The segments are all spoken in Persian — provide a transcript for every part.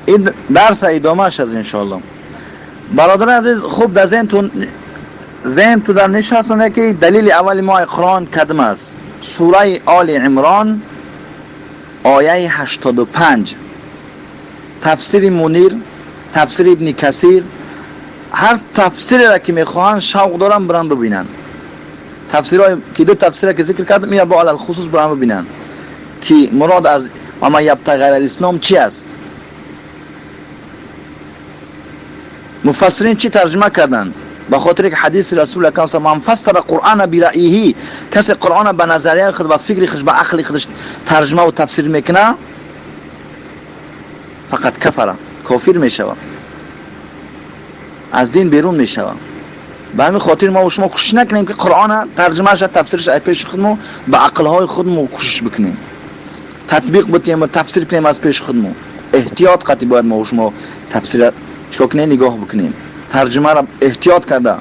این درس ادامهش از انشالله. برادر عزیز خوب در ذهن تو در نشستونه که دلیل اول ما قرآن کدام است. سوره آل عمران آیه 85. تفسیر منیر، تفسیر ابن کثیر، هر تفسیری را که میخواهن شوق دارن برن ببینن. تفسیرهای که دو تفسیر که ذکر کردم یا با علی الخصوص برن ببینن که مراد از و ما یبتغی غیر الاسلام چی است. مفسرین چی ترجمه کردن؟ به خاطر که حدیث رسول الله صلی الله علیه و آله فسر قرآن برأیه، کسی قرآن به نظریه خود و فکر خودش به عقل خودش ترجمه و تفسیر میکنه فقط کفر، کافر میشود، از دین بیرون میشود. به همین خاطر ما و شما کوشش نکنیم که قرآن ترجمهش تفسیرش از پیش خودمون به عقلهای خودمون کوشش بکنیم، تطبیق بتیم و تفسیر کنیم از پیش خودمون. احتیاط قطعی باید ما و شما تفسیر چکا کنیم نگاه بکنیم، ترجمه را احتیاط کرده.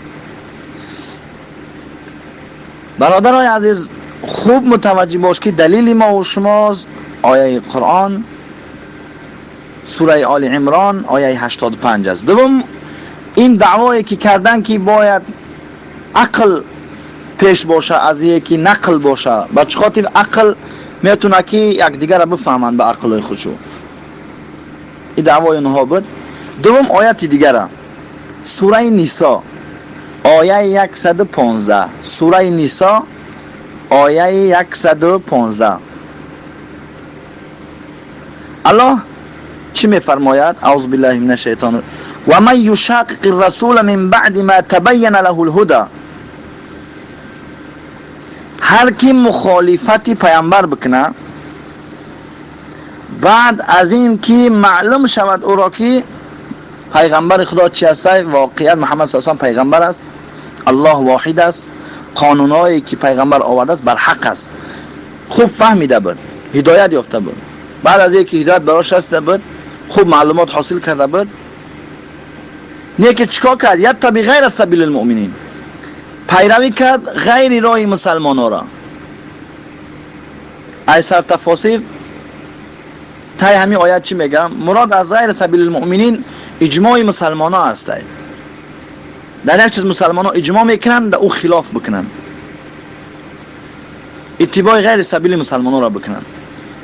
برادرای عزیز خوب متوجه باش که دلیل ما و شما آیه قرآن سوره آل عمران آیه 85 است. دوم این دعوایی که کردن که باید عقل پیش باشه از یکی نقل باشه، بچه خاطر عقل میتونه که یک دیگر را بفهمند به عقل خودشو. این دعوای اونها بود. دوم آیت دیگر سوره نساء آیه 115. سوره نساء آیه 115 الله چی میفرماید؟ اعوذ بالله من الشیطان و من یشاقق الرسول من بعد ما تبین له الهدى. هر کی مخالفت پیامبر بکنه بعد از این که معلوم شود او را که پیغمبر خدا چی است، واقعا محمد صلی الله علیه و آله پیغمبر است، الله واحد است، قانونایی که پیغمبر آورده است بر حق است، خوب فهمیده بود، هدایت یافته بود. بعد از اینکه هدایت براش رسیده بود، خوب معلومات حاصل کرده بود، نیکی چیکار کرد؟ یتبع غیر سبیل المؤمنین، پیروی کرد غیر راه مسلمانان را. ایسر تفاسیر تای همین آیت چی میگم؟ مراد از غیر سبیل المؤمنین اجماع مسلمان ها است. در یک چیز مسلمان ها اجماع میکنن در او خلاف بکنن، اتباع غیر سبیل مسلمان ها را بکنن.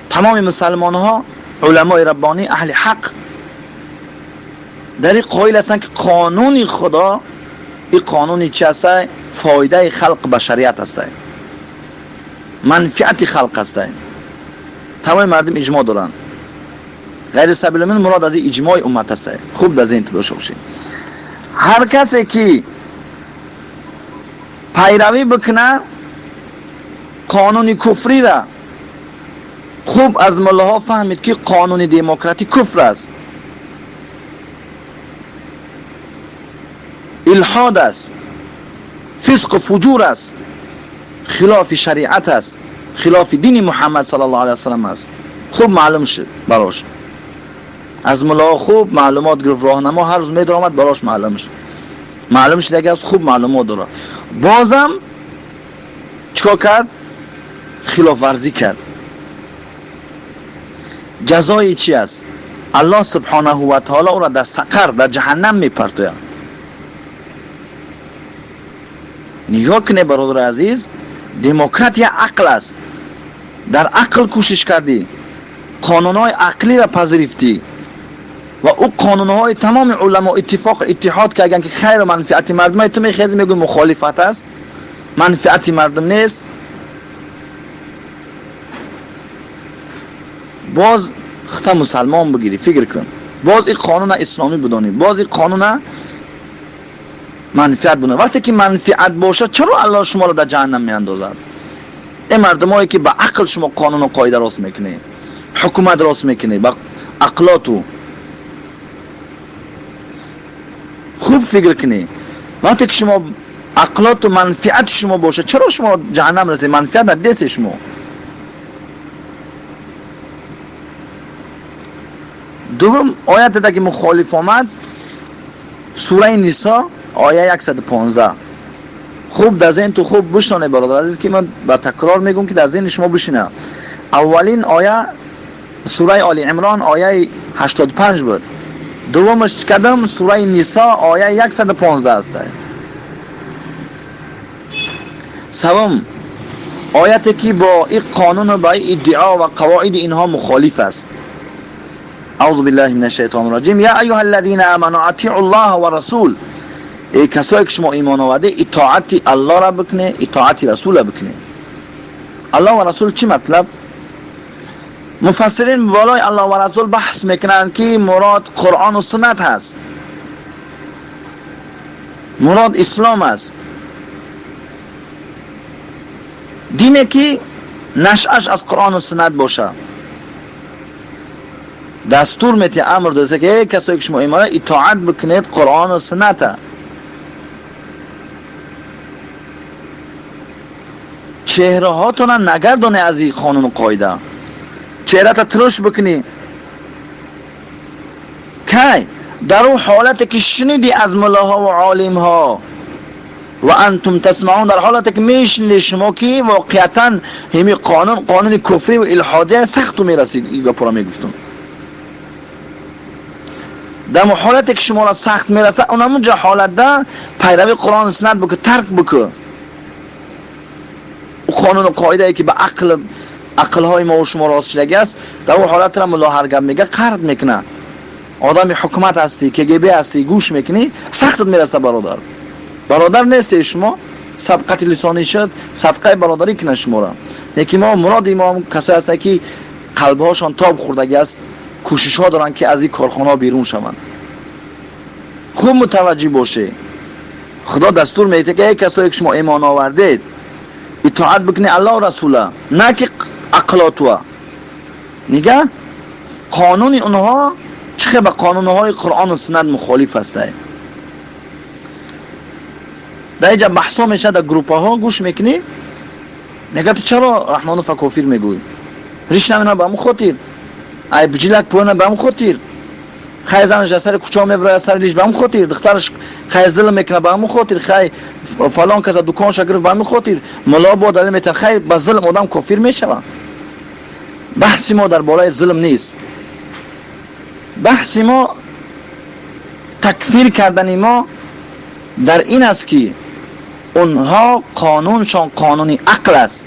تمام مسلمان ها علمای ربانی اهل حق در این قائل هستند که قانون خدا این قانونی چی است؟ فایده خلق بشریت است، منفعت خلق است. تمام مردم اجماع دارن. غیر سبیل من مراد از اجماع امت است. خوب در ذهن داشته باشید. هر کسی که پیروی بکنه قانون کفری را، خوب از ملاها فهمید که قانون دموکراتی کفر است، الحاد است، فسق و فجور است، خلاف شریعت است، خلاف دین محمد صلی الله علیه و سلم است. خوب معلوم شد براش، از ملا خوب معلومات گرفت، راهنما هر روز میدر آمد براش معلوم شد اگر از خوب معلومات داره. بازم چیکار کرد؟ خلاف ورزی کرد. جزای چی است؟ الله سبحانه و تعالی او را در سقر، در جهنم میپرتوید. نگاه کنه برادر عزیز، دموکراتی عقل است. در عقل کوشش کردی، قانونهای عقلی را پذیرفتی و او قانونهای تمام علما اتحاد کردن که خیر و منفعت مردم. تو میخوای میگی مخالفت است، منفعت مردم نیست. باز خطا مسلمان بگیری، فکر کن، باز این قانون اسلامی بدانی، باز این قانون منفعت بدانی. وقتی که منفعت باشه چرا الله شما رو در جهنم میاندازد؟ این مردمایی که با عقل شما قانون و قاعده راست میکنی، حکومت راست میکنی، با عقلاتو خوب فکر کنی. وقتی که شما عقلات و منفعت شما باشه چرا شما جهنم رسید؟ منفعت در دست شما. دوم آیت ده که مخالف آمد سوره نساء آیه 115. خوب در ذهن تو خوب بشنونه برادر عزیز که من با تکرار میگم که در ذهن شما بشینه. اولین آیه سوره آل عمران آیه 85 بود. دومش کدام سوره نساء آیه 115 است. سوم آیتی که با این قانون و با این ادعا و قواعد اینها مخالف است. اعوذ بالله من الشیطان الرجیم. یا ایها الذین آمنوا اطیعوا الله و رسول. ای کسایی که شما ایمان آورده اطاعت الله را بکنه، اطاعت رسول را بکنه. الله و رسول چی مطلب؟ مفسرین بالای الله و رسول بحث میکنند که مراد قرآن و سنت هست، مراد اسلام است. دینه که نشأش از قرآن و سنت باشه. دستور میته، امر داده که کسایی که شما ایمان اطاعت بکنید قرآن و سنت. چهره هاتون نگردونه از این قانون و قاعده. چهره تا ترش بکنی که در اون حالتی که شنیدی از ملاها و عالم ها و انتم تسمعون، در حالتی که میشنید شما که واقعیتا همی قانون کفری و الحادی سخت میرسید. این گپا را میگفتم. در حالتی که شما را سخت میرسه اونمونجا حالت ده پیروی قرآن سنت بکن، ترک بکن قانون و قاعده ای که به عقل های ما و شما راست شدگی است. در اون حالت را ملا هر گپ میگه قرد میکنه. آدم حکومت هستی که گیبه هستی گوش میکنی سختت میرسه. برادر نیستی شما، سبقت لسانی شد صدقه برادری کنه شما را. لیکن ما مراد امام کسایی هستن که قلبهاشان تاب خوردگی است، کوشش ها دارن که از این کارخانه بیرون شوند. خوب متوجه باشه. خدا دستور میده که ای کسایی که شما ایمان آوردید اطاعت بکنی الله و رسوله، نه که عقلاتوا. میگه قانون اونها چه به قانون های قرآن و سنت مخالف است. در اینجا بحثا میشه در گروپ ها گوش میکنی، میگه تو چرا رحمان و فکافیر میگوی؟ ریش نمینا به همون خاطر، ای بجیلک پوینه به همون خاطر، خیلی زنش از سر کچا میبره از سر لیش به همون خاطر، دخترش خیلی ظلم میکنه به همون خاطر، خیلی فلان کس دکانش گرفت به همون خاطر. ملا با دلیل میتن خیلی با ظلم آدم کافر میشه. بحث ما در بالای ظلم نیست. بحث ما تکفیر کردن ما در این است که اونها قانونشان قانونی عقل است.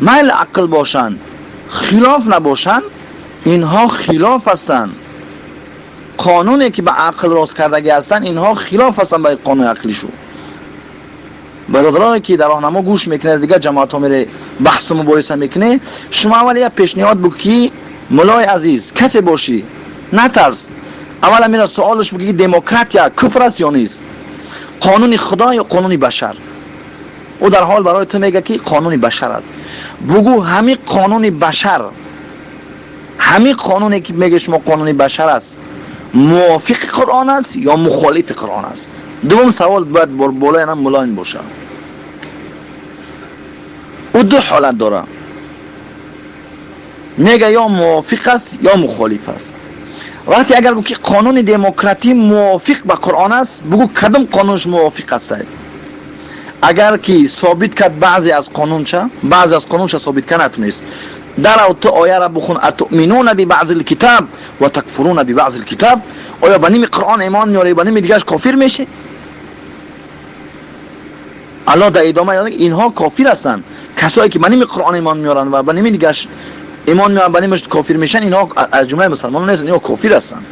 میل عقل باشند خلاف نباشند، اینها خلاف هستند. قانونی که به عقل راست کردگی هستند اینها خلاف هستند به قانون عقلیشو. برادرانی که در راهنما گوش میکنه دیگه جماعت ها میره بحث و مباحثه میکنه، شما اول یک پیشنهاد بگی مولای عزیز کسی باشی نترس، اولا میره سوالش بگی دموکرات یا کفر است یا نیست، قانون خدا یا قانون بشر. او در حال برای تو میگه که قانون بشر است. بگو همین قانون بشر، همین قانونی که میگه شما قانون بشر است موافق قرآن است یا مخالف قرآن است. دوم سوال باید بالای هم ملاین باشه. او دو حالت داره، میگه یا موافق است یا مخالف است. وقتی اگر بگو که قانون دموکراتی موافق به قرآن است، بگو کدام قانونش موافق است. اگر که ثابت کرد بعضی از قانونش ثابت کنه نیست، در او تو آیه را بخون اتؤمنون ببعض الکتاب و تکفرون ببعض الکتاب. آیا به نیم قرآن ایمان میاره به نیم دیگهش کافر میشه؟ الله در ادامه یاد اینها کافر هستند. کسایی که به نیم قرآن ایمان میارن و به نیم دیگهش ایمان میارن به نیمش کافر میشن، اینها از جمله مسلمانان نیستن، اینها کافر هستند.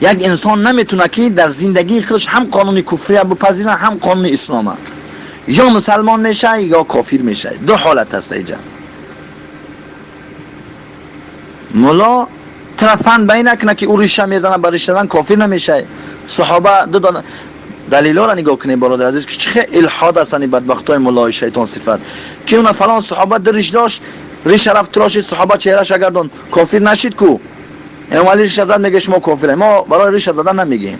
یک انسان نمیتونه که در زندگی خودش هم قانون کفری بپذیره هم قانون اسلام، یا مسلمان میشه یا کافر میشه. دو حالت هست اینجا. مولا طرفان بین نکنه که او ریشه میزنه بر ریشه زدن کافر نمیشه. صحابه دو دلیلا را نگاه کنید برادر عزیز که چه الحاد هستن بدبختای مولای شیطان صفت که اون فلان صحابه درش داشت ریشه رفت تراشید صحابه چهرهش گردون کافر نشید کو. اولی ریشه زد میگه شما کافره. ما برای ریشه زدن نمیگیم.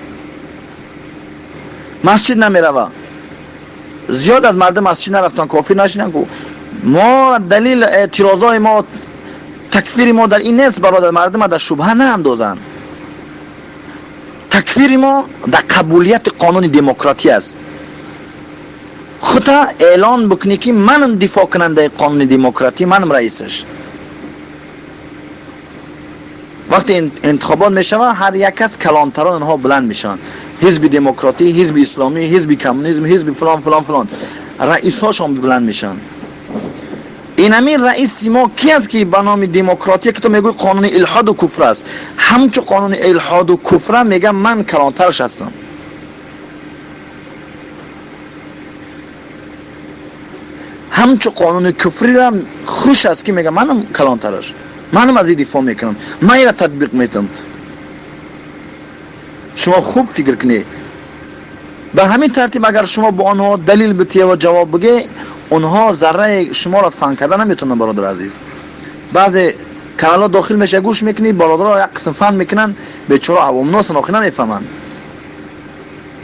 مسجد نمیروه، زیاد از مردم مسجد نرفتن کافر نشیدن کو. ما دلیل اعتراضای ما تکفیر ما در این نیست برادر، مردم در شبهه ناندازن. تکفیر ما در قبولیت قانون دموکراتی است. خودت اعلان بکنی که منم دفاع کننده قانون دموکراتی، منم رئیسش. وقتی انتخابات میشوه هر یک کس کلانتران اونها بلند میشن، حزب دموکراتی، حزب اسلامی، حزب کمونیسم، حزب فلان فلان فلان، رئیس هاشون بلند میشن. این همین رئیس ما کی است که به نام دموکراتی که تو میگوی قانون الحاد و کفر است، همچون قانون الحاد و کفر میگم من کلانترش هستم. همچون قانون کفری را خوش است که میگم منم کلانترش، منم از این دفاع میکنم، من این را تطبیق میتم. شما خوب فکر کنید. به همین ترتیب اگر شما با آنها دلیل بتیه و جواب بگی، اونها ذره شما را فهم کردن نمیتونن. برادر عزیز، بعضی کانالا داخل میشه گوش میکنی، برادرها یک قسم فهم میکنن، بیچاره عوام ناس آخه نمیفهمن.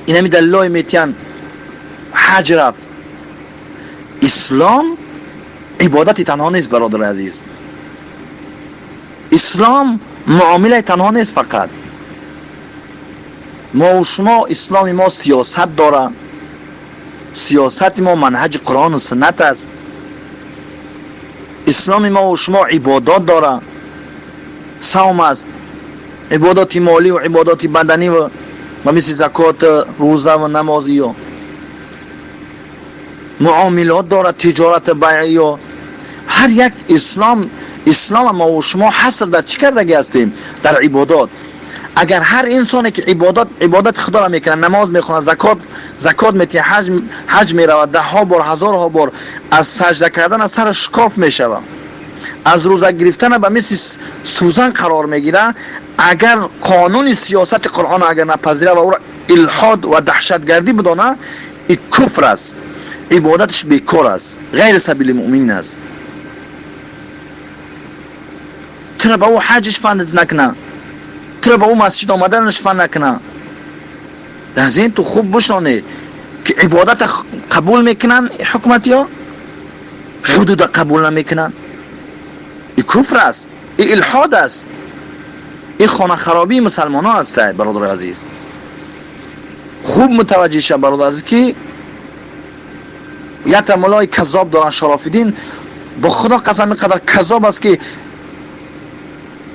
این همی دلایل میتین حج رفت. اسلام عبادت تنها نیست برادر عزیز. اسلام معامله تنها نیست فقط. ما و شما اسلام ما سیاست داره. سیاست ما منهج قرآن و سنت است. اسلام ما و شما عبادات داره. صوم است، عبادات مالی و عبادات بدنی و مثل زکات، روزه و نمازی و معاملات داره، تجارت بیعی و هر یک. اسلام ما و شما حصر در چی کردگی هستیم؟ در عبادات. اگر هر انسانی که عبادت خدا را میکنه، نماز میخونه، زکات میتیه، حج میرود، 10 بار 1000 بار از سجده کردن از سر شکاف میشوه، از روزه گرفتن به مثل سوزن قرار میگیره. اگر قانون سیاست قرآن اگر نپذیره و او را الحاد و دهشتگردی بدانه، این کفر است، عبادتش بیکار است، غیر سبیل مؤمنین است. چرا به او حجش فند نکنه؟ چرا به او مسجد آمدنش فند نکنه؟ در ذهن تو خوب بشانه که عبادت قبول میکنن حکومتی ها، حدود قبول نمیکنن. این کفر است، این الحاد است، این خانه خرابی مسلمان ها است. برادر عزیز خوب متوجه شد برادر عزیز که یک مولای کذاب دارن، شراف الدین. با خدا قسم قدر کذاب است که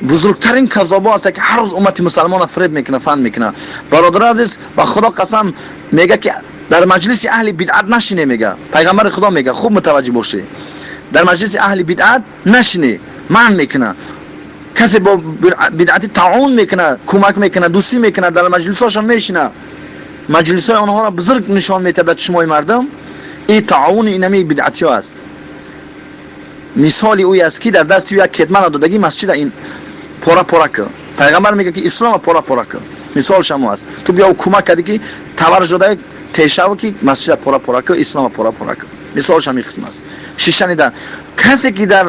بزرگترین کذاب است که هر روز امت مسلمان فریب میکنه، فند میکنه. برادر عزیز با خدا قسم میگه که در مجلس اهل بدعت نشینه. میگه پیغمبر خدا میگه، خوب متوجه باشه، در مجلس اهل بدعت نشینه، من میکنه. کسی با بدعت تعاون میکنه، کمک میکنه، دوستی میکنه، در مجلس هاشون میشینه، مجلس های آنها را بزرگ نشان میده به چشمای مردم. این تعاون اینمی بدعتی ها است. مثال اوی است که در دست یک کدمن دادگی مسجد این پورا که پیغمبر میگه که اسلام پورا که مثال شما است. تو بیا کمک کردی که تورج داده تیشاو که مسجد پورا که اسلام پورا که مثال شما قسم است. شیشنیدن کسی که در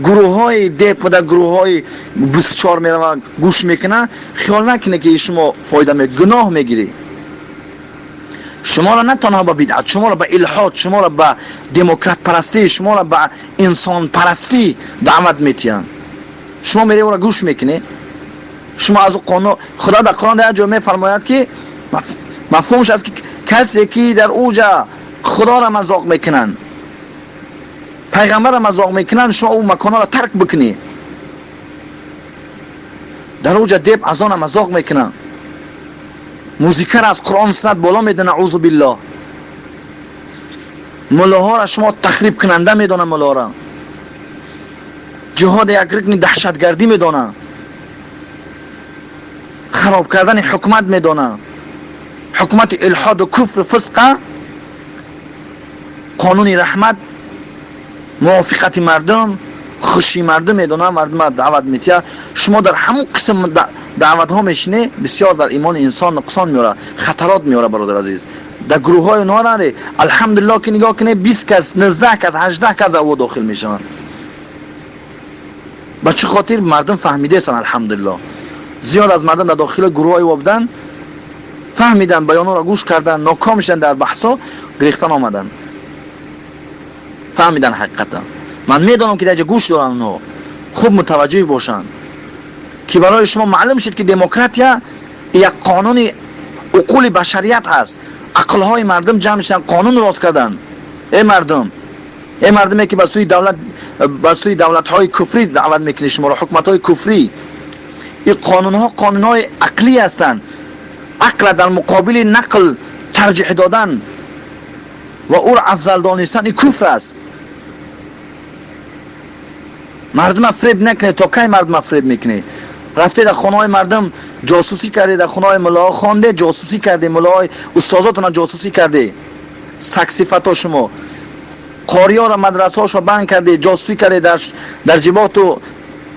گروه های دیپ و در گروه های 24 میره گوش میکنه، خیال نکنه که شما فایده می گناه میگیری. شما را نه تنها به بدعت، شما را به الحاد، شما را به دموکرات پرستی، شما را به انسان پرستی دعوت میتین. شما میری او را گوش میکنی. شما از قانون خدا در قرآن در جا میفرماید که مفهومش است که کسی که در اوجا خدا را مذاق میکنن، پیغمبر را مذاق میکنن، شما او مکان را ترک بکنی. در اوجا دیب از آن مذاق میکنن، موزیک را از قرآن سنت بالا میدن، اعوذ بالله. ملاها را شما تخریب کننده میدانه، ملا را جهاد یک رکن دهشتگردی میدانه، خراب کردن حکومت میدانه، حکومت الحاد و کفر فسق، قانون رحمت، موافقت مردم، خوشی مردم میدانه، مردم دعوت میتیه. شما در همون قسم دعوت ها میشینه، بسیار در ایمان انسان نقصان میاره، خطرات میاره. برادر عزیز در گروه های اونها نره، الحمدلله که نگاه کنه 20 کس، 19 کس، 18 کس او داخل میشن. با چه خاطر؟ مردم فهمیده سن. الحمدلله زیاد از مردم در داخل گروه های وابدن فهمیدن، بیانو را گوش کردن، ناکام شدن در بحثا، گریختن آمدن، فهمیدن حقیقتا. من میدونم که در گوش دارن اونها، خوب متوجه باشن که برای شما معلوم شد که دموکراتیا یک قانون عقول بشریت هست. عقل های مردم جمع شدن، قانون راست کردن، ای مردمی که به سوی دولت های کفری دعوت میکنی شما را، حکومت های کفری، این قانون های عقلی هستند. عقل در مقابل نقل ترجیح دادن و او را افضل دانستن این کفر است. مردم فریب نکنه. تا کی مردم فریب میکنه؟ رفته در خانه های مردم جاسوسی کرده، در خانه های ملاها خوانده جاسوسی کرده، ملاهای استاداتون جاسوسی کرده. سگ صفتا شما قاریا را مدرسه هاشو بند کرده، جاسوسی کرده، در جیبات و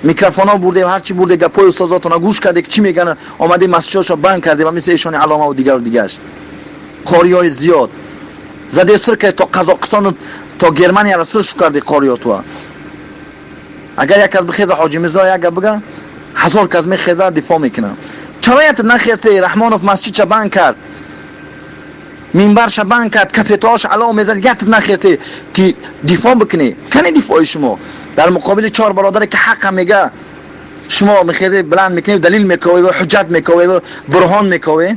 میکروفون ها برده و هرچی برده گپای استاداتون گوش کرده که چی میگن، آمده مسجدشو بند کرده و مثل ایشان علامه و دیگرش. قاریای زیاد زده سر که تا قزاقستان تا گرمانیا را سرش کرده قاریا تو. اگر یک از بخیزه حاجی میرزا یک بگه 1000 کس میخیزه دفاع میکنه. چرا یت نخیسته؟ رحمانوف مسجد چه بند کرد، منبر چه بند کرد، کسیتاش علامه میزد، یت نخیسته که دفاع بکنی. کنی دفاع شما در مقابل 4 برادر که حق میگه شما میخیزه بلند میکنی، دلیل میکوی و حجت میکوی و برهان میکوی.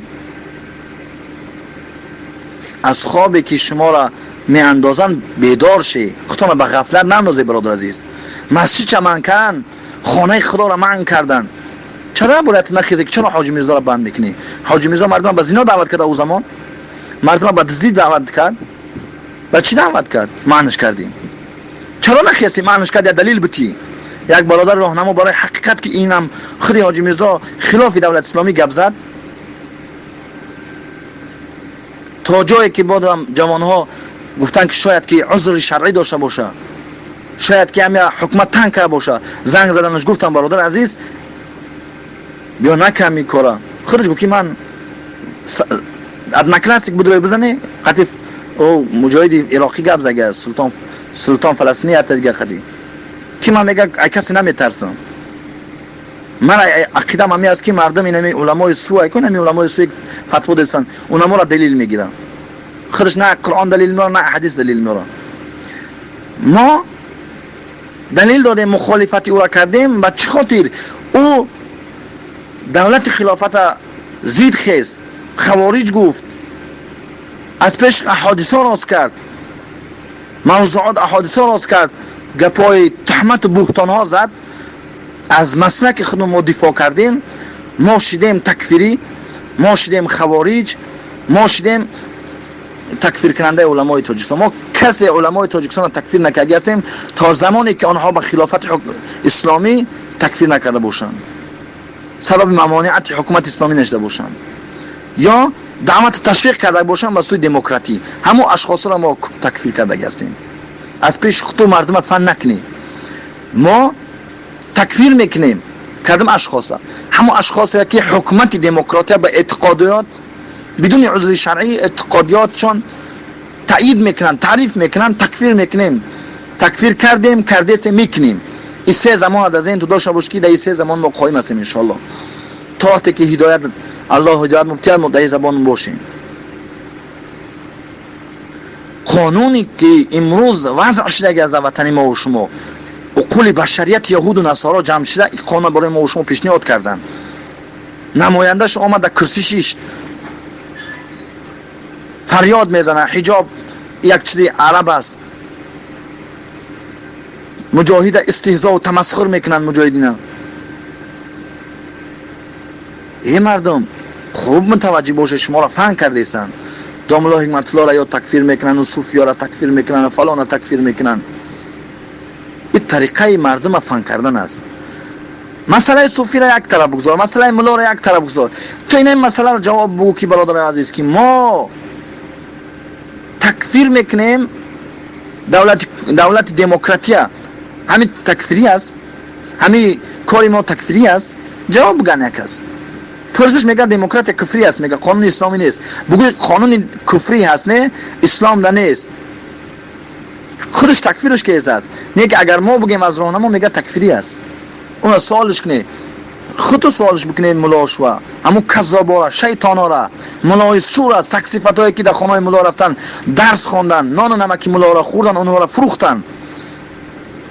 از خوابی که شما را میاندازن بیدار شی، خودتون را به غفلت نندازی برادر عزیز. مسجد چه من کردن، خانه خدا را منع کردن. چرا برات نخیزی که چرا حاجی میرزا را بند میکنی؟ حاجی میرزا مردم به زنا دعوت کرد، او زمان مردم به دزدی دعوت کرد. به چی دعوت کرد؟ معنیش کردی. چرا نخیستی معنیش کرد؟ دلیل بتی. یک برادر راهنما برای حقیقت که اینم خود حاجی میرزا خلاف دولت اسلامی گپ زد، تا جایی که بعدم جوانها گفتن که شاید که عذر شرعی داشته باشه، شاید که همین حکومت تنگ کرده باشه، زنگ زدنش گفتم برادر عزیز بیا نکمی کارا. خودش گفت که من ادنکلاسیک بود بزنه قطف او مجاهد عراقی گپ زگه سلطان فلسطینی حتی دیگه خدی که من میگه کسی نمیترسم. من عقیدم همی است که مردم اینمی علمای سو ایکون همی علمای سو فتوا دستن اونم را دلیل میگیرن. خودش نه قرآن دلیل میاره نه حدیث دلیل میاره. ما دلیل دادیم مخالفت او را کردیم. به چه خاطر؟ او دولت خلافت زید خیز خوارج گفت، از پیش احادیثا راست کرد، موضوعات احادیثا راست کرد، گپای تهمت و بهتان ها زد. از مسلک خودمون ما دفاع کردیم. ما شدیم تکفیری، ما شدیم خوارج، ما شدیم تکفیر کننده علمای تاجیکستان. ما کسی علمای تاجیکستان تکفیر نکرده هستیم تا زمانی که آنها به خلافت اسلامی تکفیر نکرده باشند، سبب ممانعت حکومت اسلامی نشده باشند یا دعوت تشویق کرده باشند به سوی دموکراسی. همون اشخاص را ما تکفیر کرده هستیم. از پیش خودت مردم فن نکنی. ما تکفیر میکنیم کردم اشخاص، همون اشخاصی که حکومت دموکراتی به اعتقادات بدون عذر شرعی اعتقاداتشان تایید میکنن، تعریف میکنن، تکفیر میکنیم. تکفیر کردیم، کرده میکنیم. این سه زمان از این تو داشته باش که در این سه زمان ما قایم هستیم ان شاء الله، تا وقتی که هدایت الله هدایت مبتدی ما در این زبان باشیم. قانونی که امروز وضع شده از وطن ما و شما، عقول بشریت یهود و نصارا جمع شده، این قانون برای ما و شما پیشنهاد کردن. نمایندهش آمد در کرسیش فریاد میزنه حجاب یک چیز عرب است. مجاهد استهزاء و تمسخر میکنن مجاهدین. این مردم خوب متوجه باشه، شما را فهم کرده ایستن. داملا حکمت الله را یا تکفیر میکنن و صوفیا را تکفیر میکنن و فلان را تکفیر میکنن. این طریقه مردم را فهم کردن است. مسئله صوفی را یک طرف بگذار، مسئله ملا را یک طرف بگذار. تو این مسئله را جواب بگو که برادر عزیز که ما تکفیر میکنیم دولت دموکراتی همین تکفیری است، همین کاری ما تکفیری است. جواب بگن یک است. پرسش میگه دموکرات کفری است، میگه قانون اسلامی نیست. بگوی قانون کفری هست نه اسلام ده نیست. خودش تکفیرش که است. میگه اگر ما بگیم از راهنما میگه تکفیری است. اون سوالش کنه، خودت سوالش بکنه ملاش و همون کذابا را، شیطانا را، ملای سور است، سگ صفتایی که در خانه ملا رفتن درس خواندن، نان و نمک ملا را خوردن، اونها را فروختن.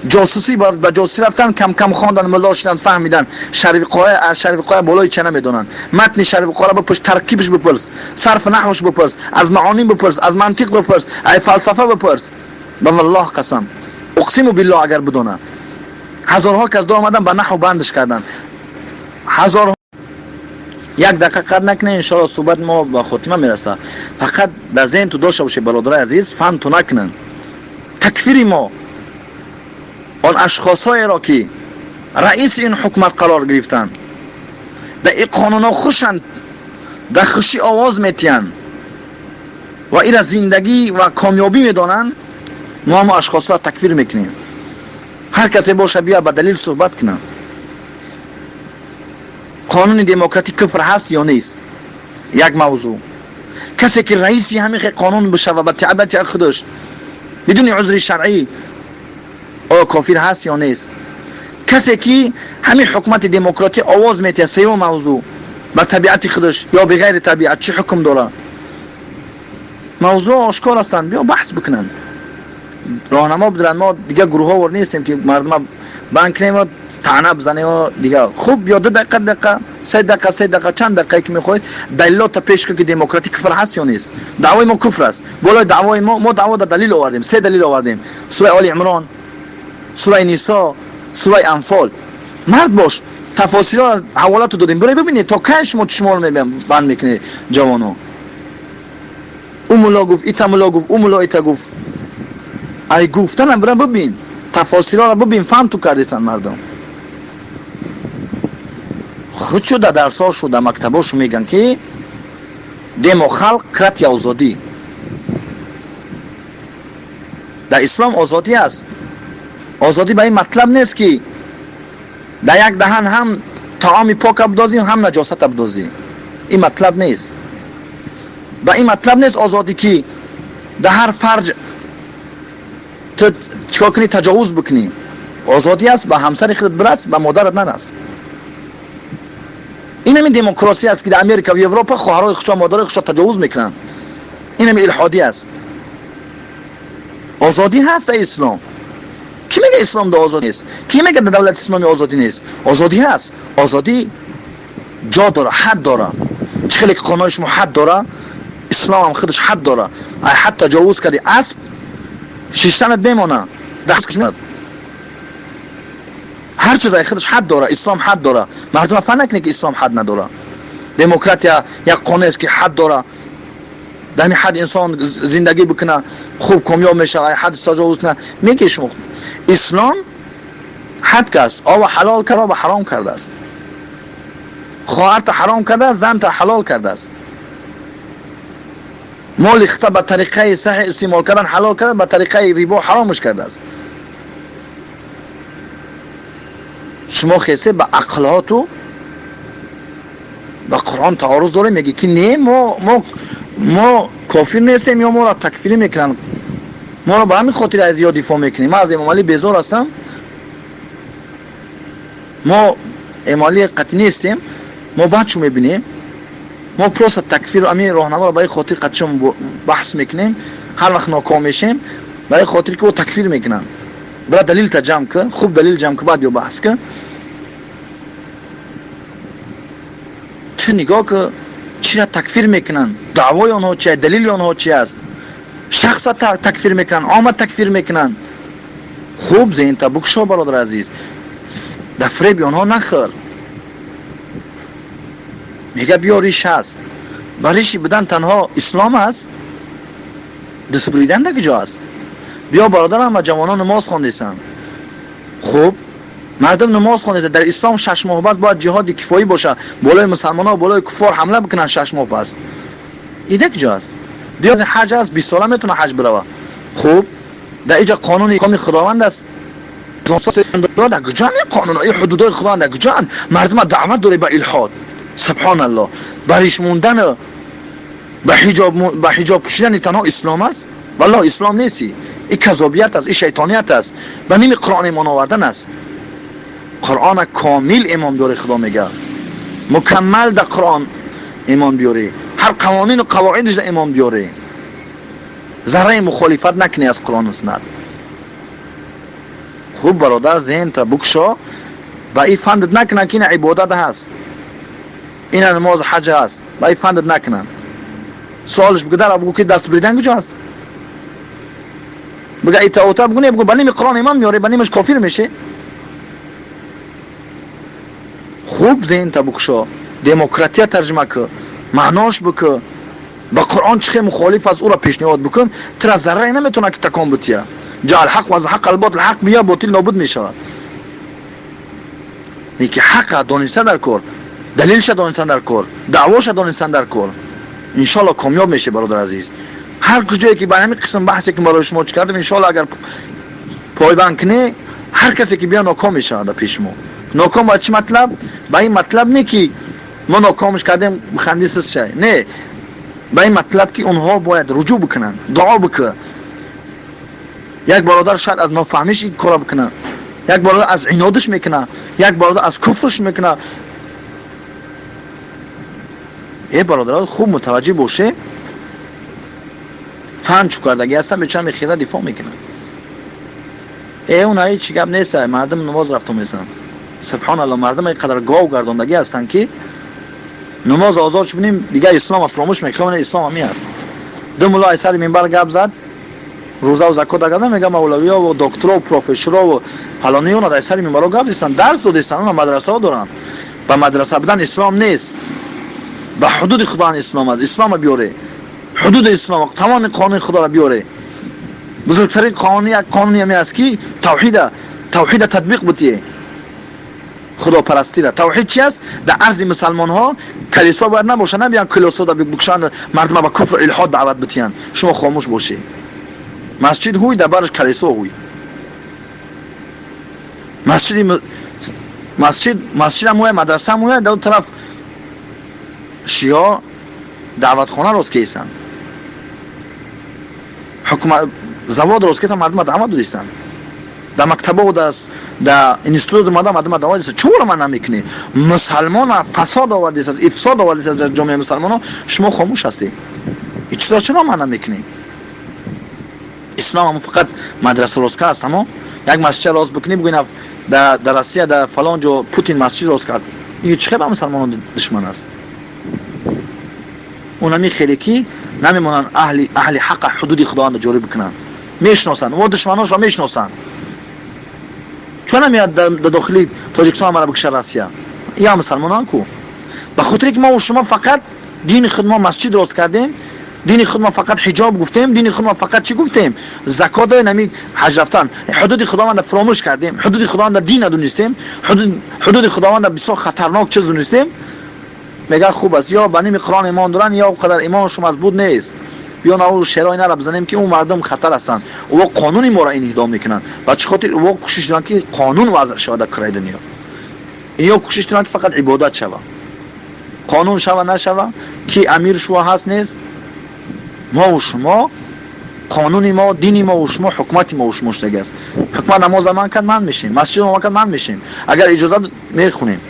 جاسوسی با جاسوسی رفتن، کم کم خواندن، ملا شدن، فهمیدن شریف قای بالای چه نمیدونن. متن شریف قای رو بپرس، ترکیبش بپرس، صرف نحوش بپرس، از معانی بپرس، از منطق بپرس، از فلسفه بپرس. والله قسم اقسم بالله اگر بدونه هزارها کس دو آمدن به نحو بندش کردن. هزار یک دقیقه قد نکنه ان شاء الله صحبت ما به خاتمه میرسه. فقط در ذهن تو داشته باشه برادرای عزیز، فهم تو نکنن تکفیر ما آن اشخاصایی را که رئیس این حکومت قرار گرفتن، در این قانونا خوشند، در خوشی آواز میتین و این زندگی و کامیابی میدانن، ما هم اشخاص را تکفیر میکنیم. هر کسی باشه بیا به دلیل صحبت کنه. قانون دموکراتیک کفر هست یا نیست؟ یک موضوع. کسی که رئیسی همین قانون بشه و به تعبیت خودش بدون عذر شرعی آیا کافر هست یا نیست؟ کسی که همین حکومت دموکراتی آواز میته، سوم موضوع، به طبیعت خودش یا به غیر طبیعت چه حکم داره؟ موضوع آشکار هستند، بیا بحث بکنن، راهنما بدن. ما دیگه گروه ها ور نیستیم که مردم بانک نیم و طعنه بزنیم و دیگه. خوب یا 2 دقیقه 3 دقیقه چند دقیقه که میخواید دلیلات پیش که دموکراتی کفر هست یا نیست. دعوای ما کفر است. بالای دعوای ما دعوا دلیل آوردیم، 3 دلیل آوردیم: سوره آل عمران، سوره نساء، سوره انفال. مرد باش، تفاسیر ها حوالات دادیم، برای ببینید تا کش ما چشمال بند میکنه جوانو. اون مولا گفت، ایتا مولا گفت، اون مولا ایتا گفت. ای گفتن هم برای ببین، تفاسیر ها رو ببین، فهم تو کردیستن مردم. خود شو در درس ها شو در مکتب ها شو میگن که دم و خلق کرت یا آزادی. در اسلام آزادی است. آزادی به این مطلب نیست که در یک دهن هم طعام پاک بدازی هم نجاست بدازی. این مطلب نیست. به این مطلب نیست آزادی که در هر فرج تو چیکار کنی، تجاوز بکنی. آزادی است به همسر خودت برس، به مادرت نرس. این همین دموکراسی است که در امریکا و اروپا خواهرای خودشان مادرای خودشان تجاوز میکنن. این همین الحادی است. آزادی هست در اسلام. کی میگه اسلام در آزادی نیست؟ کی میگه در دولت اسلامی آزادی نیست؟ آزادی هست. آزادی جا داره، حد داره. چه خیلی که قانون شما حد داره، اسلام هم خودش حد داره. ای حد تجاوز کردی اسب 6 سنت بمونه، دست کش میاد. هر چیز خودش حد داره. اسلام حد داره. مردم فهم نکنه که اسلام حد نداره. دموکراتیا یک قانون است که حد داره. در این حد انسان زندگی بکنه، خوب کامیاب میشه. ای حد تجاوز کنه. میگه شما اسلام حد است. آب حلال کرده و حرام کرده است. خواهرت حرام کرده است، زنت حلال کرده است. مال خطا به طریقه صحیح استعمال کردن حلال کرده، به طریقه ریبا حرامش کرده است. شما خیسه به عقلات و به قرآن تعارض داره، میگه که نه ما کافر نیستیم یا ما را تکفیر میکنن. ما را به همین خاطر از یا دفاع میکنیم. ما از امام علی بیزار هستم. ما امام علی قطعی نیستیم. ما بچه میبینیم. ما پروسه تکفیر و امیر راهنما را برای خاطر قطعشم بحث میکنیم. هر وقت ناکام میشیم برای خاطر که او تکفیر میکنن. برای دلیل تا جمع کن، خوب دلیل جمع کن، بعد یا بحث کن. چه نگاه که چی را تکفیر میکنن، دعوای آنها چیه، دلیل آنها چی است. شخص تکفیر میکنن، آمد تکفیر میکنن. خوب ذهن تا بکشا برادر عزیز، در فریب آنها نخور. میگه بیا ریش هست، با ریشی بدن تنها اسلام است. دست بریدن در کجا است؟ بیا برادرم و جوانان نماز خواندیسن. خوب مردم نماز خواندیسن. در اسلام 6 ماه بعد باید جهاد کفایی باشه، بالای مسلمان ها بالای کفار حمله بکنن 6 ماه پس. ایده کجا است؟ بیا حج است، 20 ساله میتونه حج بروه. خوب در اینجا قانون احکام خداوند است. در کجا قانون ای حدودای خداوند در کجا؟ مردم دعوت داره به الحاد. سبحان الله. بریش موندن به حجاب پوشیدن تنها اسلام است؟ والله اسلام نیستی. این کذابیت است، این شیطانیت است. به نیم قرآن ایمان آوردن است. قرآن کامل ایمان بیاری. خدا میگه مکمل در قرآن ایمان بیاری. هر قوانین و قواعدش در ایمان بیاری. ذره مخالفت نکنی از قرآن و سنت. خوب برادر ذهن تا بکشا و این فهمت نکنن که این عبادت هست، این نماز حج هست، و این فهمت نکنن. سوالش بگو در بگو که دست بریدن کجا هست؟ بگو اطاعت بگو نه، بگو بنیم قرآن ایمان میاره بنیمش کافر میشه. خوب ذهن تا بکشا، دموکراسی ترجمه که معناش بکن، با قرآن چه مخالف از او را پیشنهاد بکن، ترا ذره نمیتونه که تکان بتیه. جاء الحق و زهق الباطل، حق بیا باطل نابود میشه. نیکی حق دانستن در کار، دلیلش دانستن در کار، دعواش دانستن در کار، ان شاء الله کامیاب میشه برادر عزیز. هر کجایی که با همین قسم بحثی که برای شما کردم ان شاء الله اگر پایبند کنی، هر کسی که بیا ناکام میشه در پیش ما. ناکام با چه مطلب؟ با این مطلب نه که ما ناکامش کردیم مخندیسش شه، نه، با این مطلب که اونها باید رجوع بکنن، دعا بکنن. یک برادر شاید از نافهمیش این کارا بکنه، یک برادر از عنادش میکنه، یک برادر از کفرش میکنه. ای برادران خوب متوجه باشه، فهم چو کردگی هستن به چند خیزه دفاع میکنن. ای اونایی چی گپ نیست، مردم نماز رفتم میسن. سبحان الله، مردم اینقدر گاو گرداندگی هستن که نماز آزاد چه بینیم دیگه اسلام فراموش میکنن. اسلام همی است. دو ملا ای سر منبر گپ زد، روزه و زکات دادن، میگم مولویا و دکترا و پروفسورا و فلانیون در سر منبر گپ دادن، درس دادن، اون مدرسه ها دارن. با مدرسه بدن اسلام نیست، با حدود خدا اسلام است. اسلام بیاره حدود اسلام، تمام قانون خدا را بیاره. بزرگترین قانونی همی است که توحید تطبیق بتیه، خدا پرستی را. توحید چی است؟ در عرض مسلمان ها کلیسا باید نباشه، نبیان کلیسا را بکشن مردم با کفر الحاد دعوت بتیان. شما خاموش باشی. مسجد هوی در برش کلیسا هوی. مسجد هم هوی، مدرسه هم هوی. در اون طرف شیعه دعوت خانه روز کیسن، حکومت زواد روز کیسن، مردم دعوت دادیستن. در مکتبه و در انستیتوت مردم دعوت دیستن. چورا من نمیکنی؟ مسلمان فساد آوردیست، افساد آوردیست در جامعه مسلمان ها. شما خاموش هستی. این چیزا چرا من نمیکنی؟ اسلام هم فقط مدرسه روز که هست. اما یک مسجد روز بکنی بگوین در روسیه در فلان جا پوتین مسجد روز کرد، این چه به مسلمانان دشمن است؟ اونمی خیلی که نمیمونن اهل حق حدود خداوند جاری بکنن، میشناسن و دشمناش را میشناسن. چون نمیاد در داخلی تاجیکستان مرا بکشه روسیه؟ یا مسلمانان کو؟ به خاطر که ما و شما فقط دین خود ما مسجد روز کردیم، دین خود ما فقط حجاب گفتیم، دین خود ما فقط چی گفتیم؟ زکات نمی حج رفتن. حدود خداوند فراموش کردیم، حدود خداوند دین ندونستیم، حدود خداوند بسیار خطرناک چیز دونستیم. میگه خوب است یا بنیم قرآن ایمان دارن یا قدر ایمانشون مضبوط نیست، بیا اون شرای نرا بزنیم که اون مردم خطر هستن. او قانونی ما را این اهدا میکنن. و چه خاطر او کوشش دارن که قانون وضع شود در کرای دنیا. یا کوشش دارن که فقط عبادت شود، قانون شود نشود، کی امیر شو هست نیست. ما و شما قانونی ما، دینی ما و شما، حکومتی ما و شما شده است. حکومت نماز من کن من میشیم، مسجد ما کن من میشیم، اگر اجازه میخونیم،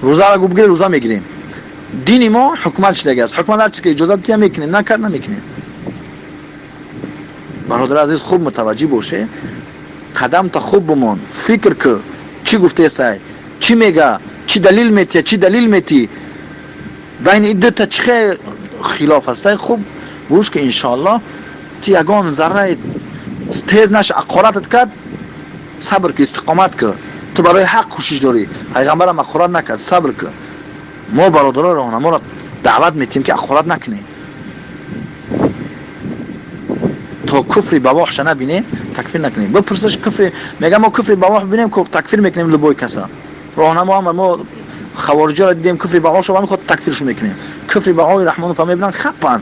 روزه را بگیریم روزه میگیریم. دینی ما حکومت شده است. حکومت هر چی که اجازه بده میکنیم، نکرد نمیکنیم. برادر عزیز خوب متوجه باشه، قدم تا خوب بمون، فکر که چی گفته است، چی میگه، چی دلیل میتی، بین این دو تا چه خلاف است. خوب گوش که انشاءالله تو یگان ذره تیز نشه اقارتت کرد، صبر که استقامت که تو برای حق کوشش داری. پیغمبرم اقارت نکرد، صبر که. ما برادران راهنما را دعوت میتیم که اقارت نکنی تا کفر بواحش نبینی، تکفیر نکنی. بپرسش کفر، میگه ما کفر بواح ببینیم که تکفیر میکنیم لبوی کسا. راهنما هم ما خوارجی را دیدیم کفر بواحش رو خود تکفیرش میکنیم. کفر بواح رحمان فهمی بلند خپن.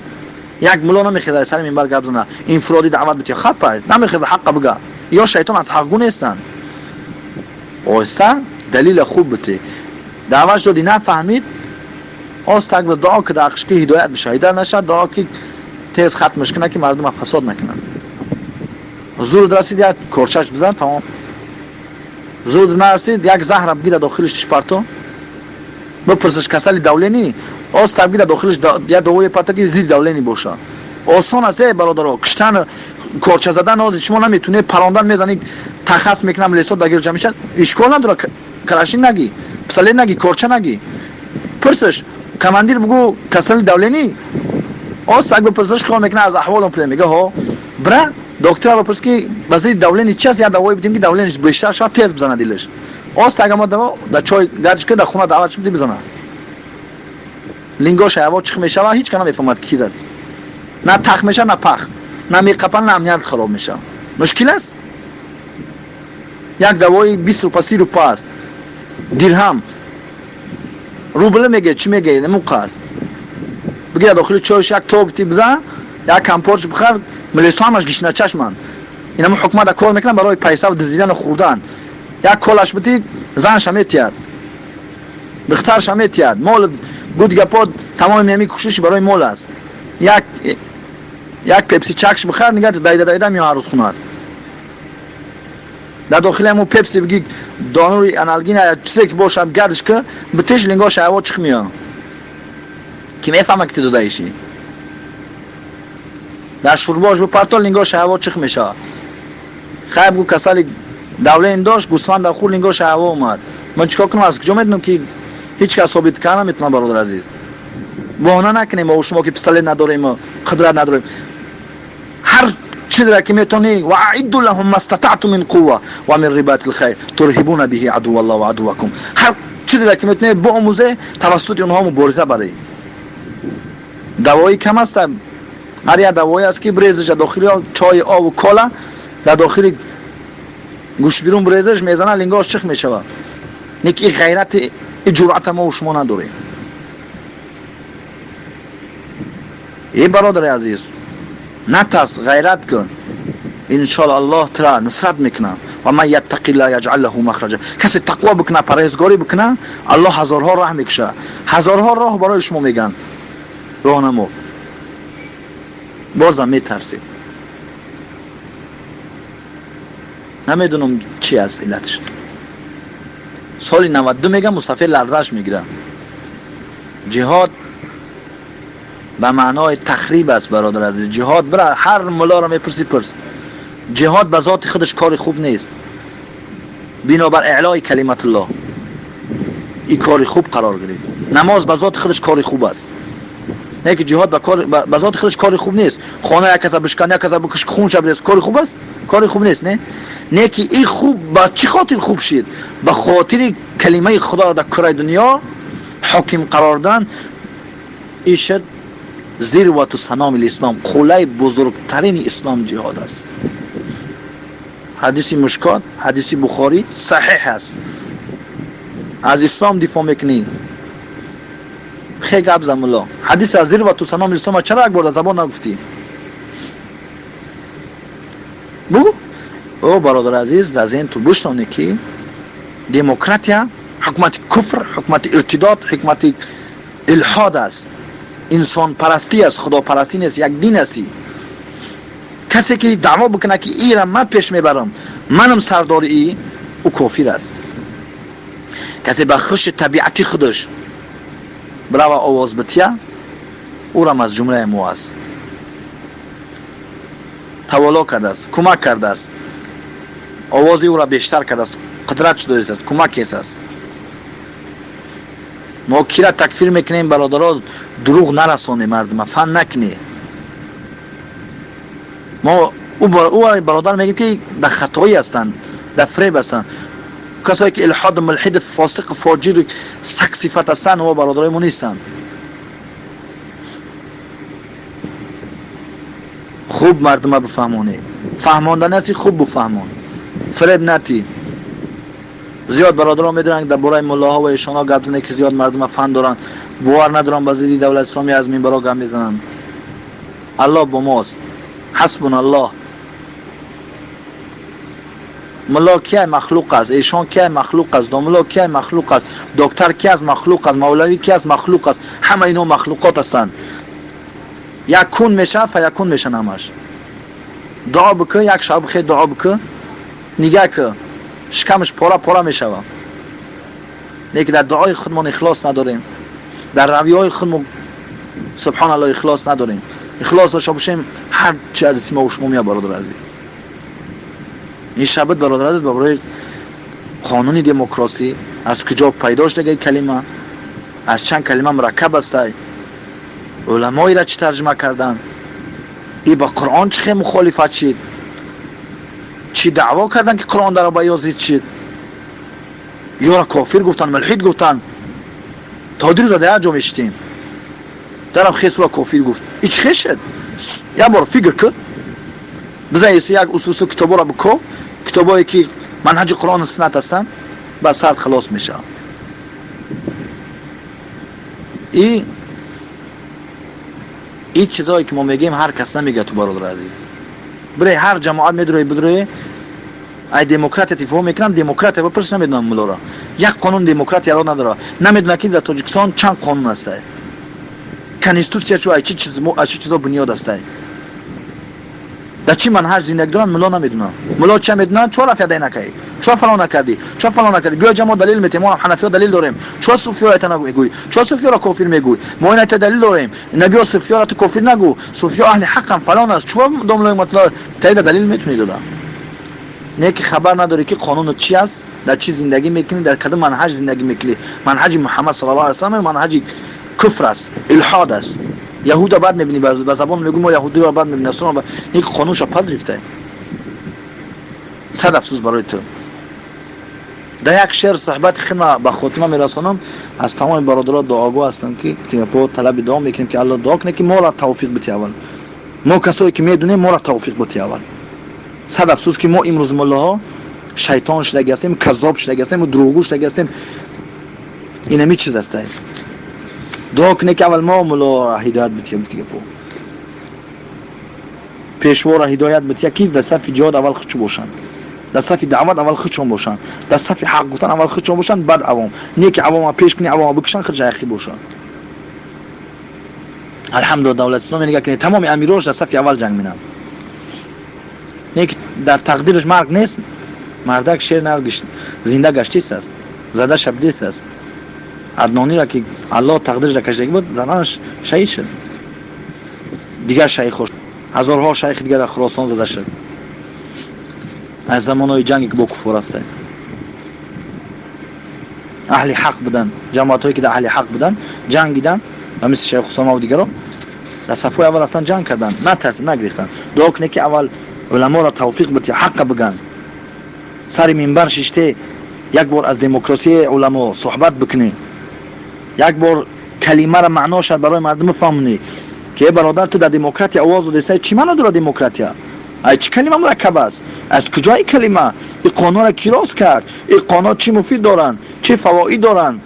یک مولا نمیخواد سر منبر گپ بزنه انفرادی دعوت بده، خپه نمیخواد حق بگه، یا شیطان از حق گونه استن. اوستا دلیل خوب بده دعوتش دادی نفهمید، استاک به دعا که داخش که هدایت بشه، هدایت نشه دعا که تیز ختمش کنه که مردم فساد نکنن. زور رسید یک کورچش بزن تمام. زور نرسید یک زهر بگیره داخلش پرتو، بپرسش کسلی دولینی، استاک بگیره داخلش یا دوای پرتو که زیر دولینی باشه. آسان است برادرها. کشتن کارچه زدن از شما نمیتونه، پراندن میزنی تخص میکنم لیسات دگیر جمع میشن، اشکال نداره. کلاشین نگی، پسله نگی، کارچه نگی، پرسش کماندیر بگو کسل دولینی آست اگه پرسش خواهم میکنه از احوالم پلی میگه ها برا دکتر بپرس که بازی دولینی چی است، یا دوایی بدیم که دولینش بیشتر شد تیز بزنه دیلش. آست اگه ما دوا در چای گردش که در خونه دعوتش بدی بزنه لینگاش هوا چخ میشه و هیچ کنه میفهمد کی زد. نه تخ میشه نه پخ، نه میقپن نه امنیت خراب میشه. مشکل است. یک دوایی 20 روپا 30 روپا است، درهم روبل میگه چی میگه نموقع است. بگیر داخل چایش یک توب تی بزن، یک کمپارچ بخر ملیسانش گشنه چشمن. اینا حکومت کار میکنن برای پیسه و دزدیدن و خوردن. یک کلاش بتی زن شمیتیاد، دختر شمیتیاد، مال گود گپاد تمام میامی کوشش برای مال است. یک پپسی چکش بخر نگاه دایده میاد روز خونار. در داخل همون پپسی بگی دانوی انالگین یا چیزی که باشم گردش که بتش لنگاش هوا چخ میاد که میفهمه که تو دایشی. در شورباش بپرتال لنگاش هوا چخ میشه. خیلی بگو کسالی دوله این داشت گوسفند در خور لنگاش هوا اومد. من چیکار کنم؟ از کجا میدونم که هیچ کس ثابت کنه میتونم برادر عزیز. بهانه نکنیم ما شما که پسله نداریم و قدرت نداریم. هر چیزی را که میتونی و اعدوا لهم ما استطعتم من قوه و من رباط الخیل ترهبون به عدو الله و عدوکم. هر چیزی را که میتونی بآموزه توسط اونها مبارزه برای. دوایی کم است. هر یک دوایی است که بریزش داخلی چای آب و کالا در داخل گوش بیرون بریزش میزنه لنگاش چخ میشه. نیکی غیرت جرأت ما و شما نداریم. ای برادر عزیز نترس، غیرت کن، انشاءالله الله ترا نصرت میکنه. و من یتق الله یجعل له مخرجا. کسی تقوا بکنه، پرهیزگاری بکنه، الله هزارها راه میکشه. هزارها راه برای شما میگن راهنما. بازم میترسی. نمیدونم چی است علتش. سال 92 میگم مسافر لرزش میگیره. جهاد به معنای تخریب است برادر عزیز. جهاد برای هر ملا را میپرسی پرس. جهاد به ذات خودش کار خوب نیست. بنابر اعلای کلمت الله این کار خوب قرار گرفت. نماز به ذات خودش کار خوب است. نه که جهاد به ذات خودش کار خوب نیست. خانه یک کس بشکنه، یک کس بکش خون شب بریز، کار خوب است؟ کار خوب نیست. نه که این خوب با چه خاطر خوب شد؟ به خاطر کلمه خدا در کره دنیا حاکم قرار دادن. این شد ذروة سنام الاسلام، قله بزرگترین اسلام جهاد است. حدیث مشکات، حدیث بخاری صحیح است. از اسلام دفاع میکنی خیلی گپ زمولا. حدیث از ذروة سنام الاسلام چرا یک بار در زبان نگفتی؟ بگو. او برادر عزیز در ذهن تو بشنونی که دموکراتیا حکومت کفر، حکومت ارتداد، حکومت الحاد است. انسان پرستی است، خدا پرستی نیست، یک دین است. کسی که دعوا بکنه که این را من پیش میبرم، منم سردار ای، او کافر است. کسی به خوش طبیعتی خودش برای آواز بتیه، او را از جمله ما است. توالا کرده است، کمک کرده است، آوازی او را بیشتر کرده است، قدرت شده است، کمک است. ما کی را تکفیر میکنیم برادرها؟ دروغ نرسانی مردم، فن نکنی. ما او برادر میگیم که در خطایی هستند، در فریب هستند. کسایی که الحاد ملحد فاسق فاجر سگ صفت هستند او برادرای ما نیستند. خوب مردم بفهمونی، فهماندن هستی خوب بفهمون، فریب نتی. زیاد برادران میدونن در برای ملاها و ایشانا گپ زنه که زیاد مردم فن دارن، باور ندارن بازی دولت اسلامی از منبرها گپ میزنن. الله با ماست، حسبنا الله. ملا کی مخلوق است؟ ایشان کی مخلوق است؟ ملا کی مخلوق است؟ دکتر کی از مخلوق است؟ مولوی کی از مخلوق است؟ همه اینا مخلوقات هستند. یکون میشه فیکون میشه نماش. دعا بکن، یک شب خیر دعا بکن، نگاه که شکمش پارا میشه. لیکن در دعای خودمون اخلاص نداریم، در رویای خودمون سبحان الله اخلاص نداریم. اخلاص داشته باشیم هر چی از سیما و شما میاد برادر عزیز. این شبت برادر عزیز برای قانون دموکراسی از کجا پیدا شده کلمه؟ از چند کلمه مرکب است. علمایی را چی ترجمه کردن؟ ای با قرآن چه مخالفت شد؟ چی دعوا کردن که قرآن در بیازید شد؟ یا را کافر گفتن، ملحد گفتن. تا دیروز در جا میشتیم درم خیس را کافر گفت. ای چه شد؟ یا بار فکر کن بزنیسی یک اصوص کتابا را بکو، کتابایی که منهج قرآن و سنت هستن، بس سرد خلاص میشه. این چیزایی که ما میگیم هر کس نمیگه تو برادر عزیز. برای هر جماعت میدروی ای دموکرات اتفاق میکنن، دموکرات بپرس نمیدونم مولا را. یک قانون دموکرات یاد نداره. نمیدونه که در تاجیکستان چند قانون هست. کنستیتوسیا چه چیزا بنیاد است. در چی منهج زندگی دارن مولا نمیدونه. مولا چه میدونه؟ چرا فایده نکردی؟ چرا فلان نکردی؟ چرا فلان نکردی؟ بیا جماعت دلیل میتیم، ما حنفی‌ها دلیل داریم. چرا صوفی‌ها ایت نگویی؟ چرا صوفی‌ها را کافر میگویی؟ ما ایت دلیل داریم. نبی صوفی‌ها را تو کافر نگو. صوفی‌ها اهل حقن فلان است. چرا داملای مطلق تایید دلیل میتونی داده؟ نه که خبر نداری که قانون چی است، در چی زندگی میکنی، در کدام منهج زندگی میکنی. منهج محمد صلی الله علیه و آله منهج کفر است، الحاد است. یهودا بعد میبینی به زبان میگم ما یهودی رو بعد میبینی اصلا یک قانونش پذیرفته. صد افسوس برای تو. در یک شعر صحبت خدمت به خاتمه میرسونم. از تمام برادران دعاگو هستم که با طلب دعا میکنیم که الله دعا کنه که ما را توفیق بده اول. ما کسایی که میدونیم ما را توفیق بده اول. صد افسوس که ما امروز ملاها شیطان شده هستیم، کذاب شده هستیم و دروغگو شده هستیم. این همی چیز است. دعا کنه که اول ما ملا را هدایت بده دیگه پو. پیشوا را هدایت بده که در صف جهاد اول خودشون باشند. در صف دعوت اول خودشون باشند. در صف حق گفتن اول خودشون باشند، بعد عوام. نه که عوام پیش کنی عوام بکشن خرج اخی باشند. الحمدلله دولت اسلامی نگاه کنید تمام امیراش در صف اول جنگ می‌کنند. نه در تقدیرش مرگ نیست. مردک شیر نرگشت زنده گشتی است. زده شبدی است. عدنانی را که الله تقدیرش را کشیده بود زنانش شهید شد. دیگر شهید خوش. هزارها شیخ دیگر در خراسان زده شد. از زمانهای جنگی که با کفار است. اهل حق بودن، جماعتایی که در اهل حق بودن جنگیدن و مثل شیخ اسامه و دیگران در صفای اول رفتن جنگ کردن، نترسیدن نگریختن. دعا کنه که اول علما را توفیق بده حق بگن. سر منبر ششته یک بار از دموکراسی علما صحبت بکنه. یک بار کلمه را معناش برای مردم فهمونی که برادر تو در دموکراسی آواز دسته چی معنی داره دموکراسی؟ ای چه کلمه مرکب است؟ از کجای کلمه؟ این قانون را کی راست کرد؟ این قانون چی مفید دارن؟ چه فواید دارن؟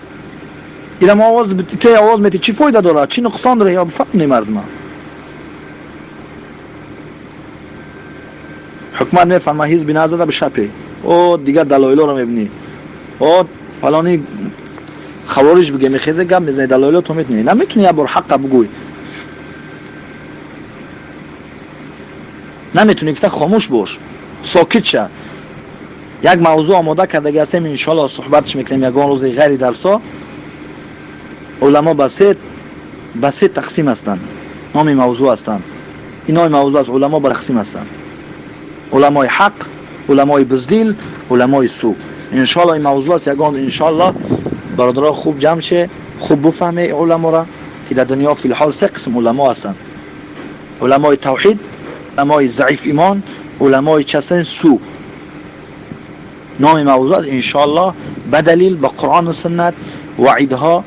اینا آواز ته آواز میتی چی فایده داره؟ چی نقصان داره؟ یا بفهمونی مردم. حکومت میفهمه حزب نزده به شپه. او دیگه دلایل رو میبینی. او فلانی خوارج بگه میخیزه گم میزنی دلایل تو میتونی. نمیتونی یه بار حق بگوی. نمیتونی که خاموش باش. ساکت شو. یک موضوع آماده کرده هستیم ان شاء الله صحبتش میکنیم یگان روز غیر درسا. علما بسیط تقسیم هستن. نام موضوع هستن. این نام موضوع از علما تقسیم هستن. علمای حق، علمای بزدل، علمای سو. ان شاء الله این موضوع است یگان ان شاء الله برادرها خوب جمع شه، خوب بفهمه علما را که در دنیا فی الحال سه قسم علما هستند. علمای توحید، علمای ضعیف ایمان، علمای چسن سو. نام موضوع است ان شاء الله بدلیل با قرآن و سنت وعیدها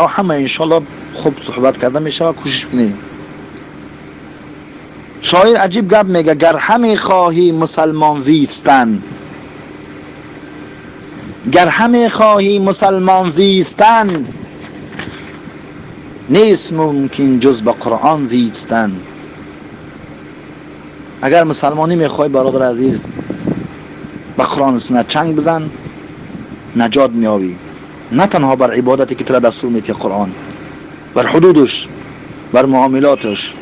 همه ان شاء الله خوب صحبت کرده میشه. کوشش کنید. شاعر عجیب گپ میگه گر همه خواهی مسلمان زیستن، گر همه خواهی مسلمان زیستن، نیست ممکن جز با قرآن زیستن. اگر مسلمانی میخوای برادر عزیز با قرآن سنت چنگ بزن نجات میابی. نه تنها بر عبادتی که تو را دستور میده قرآن، بر حدودش، بر معاملاتش.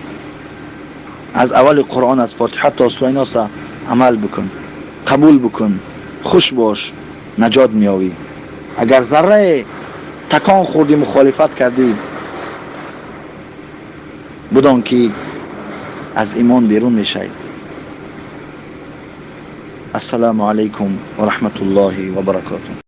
از اول قرآن از فاتحه تا سوره ناس عمل بکن، قبول بکن، خوش باش، نجات میابی. اگر ذره تکان خوردی مخالفت کردی بدان که از ایمان بیرون میشه. السلام علیکم و رحمت الله و برکاته.